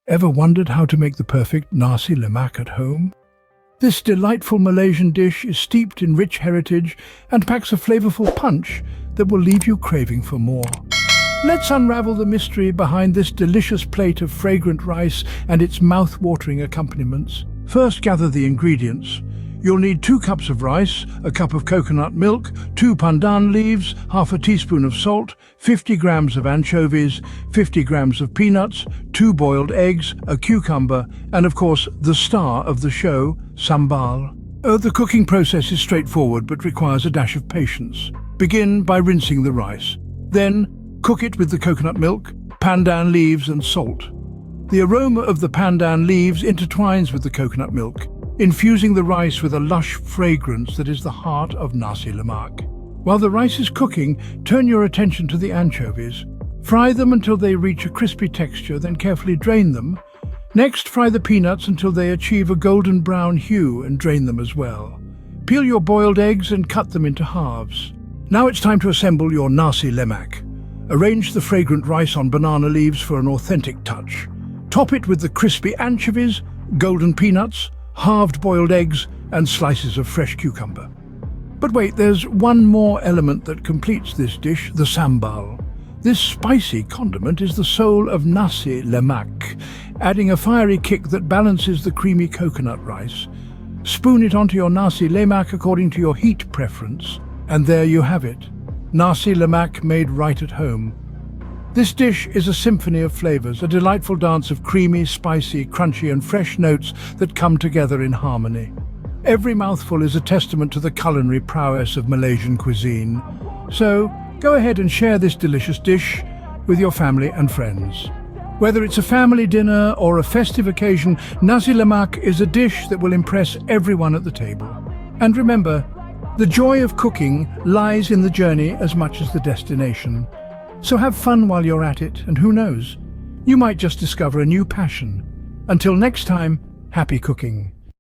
Ever wondered how to make the perfect nasi lemak at home? This delightful Malaysian dish is steeped in rich heritage and packs a flavorful punch that will leave you craving for more. Let's unravel the mystery behind this delicious plate of fragrant rice and its mouth-watering accompaniments. First, gather the ingredients. You'll need 2 cups of rice, a cup of coconut milk, 2 pandan leaves, half a teaspoon of salt, 50 grams of anchovies, 50 grams of peanuts, 2 boiled eggs, a cucumber, and of course, the star of the show, Sambal. The cooking process is straightforward but requires a dash of patience. Begin by rinsing the rice. Then, cook it with the coconut milk, pandan leaves and salt. The aroma of the pandan leaves intertwines with the coconut milk, infusing the rice with a lush fragrance that is the heart of nasi lemak. While the rice is cooking, turn your attention to the anchovies. Fry them until they reach a crispy texture, then carefully drain them. Next, fry the peanuts until they achieve a golden brown hue and drain them as well. Peel your boiled eggs and cut them into halves. Now it's time to assemble your nasi lemak. Arrange the fragrant rice on banana leaves for an authentic touch. Top it with the crispy anchovies, golden peanuts, halved boiled eggs, and slices of fresh cucumber. But wait, there's one more element that completes this dish, the sambal. This spicy condiment is the soul of nasi lemak, adding a fiery kick that balances the creamy coconut rice. Spoon it onto your nasi lemak according to your heat preference, and there you have it, nasi lemak made right at home. This dish is a symphony of flavors, a delightful dance of creamy, spicy, crunchy and fresh notes that come together in harmony. Every mouthful is a testament to the culinary prowess of Malaysian cuisine. So, go ahead and share this delicious dish with your family and friends. Whether it's a family dinner or a festive occasion, nasi lemak is a dish that will impress everyone at the table. And remember, the joy of cooking lies in the journey as much as the destination. So have fun while you're at it, and who knows, you might just discover a new passion. Until next time, happy cooking.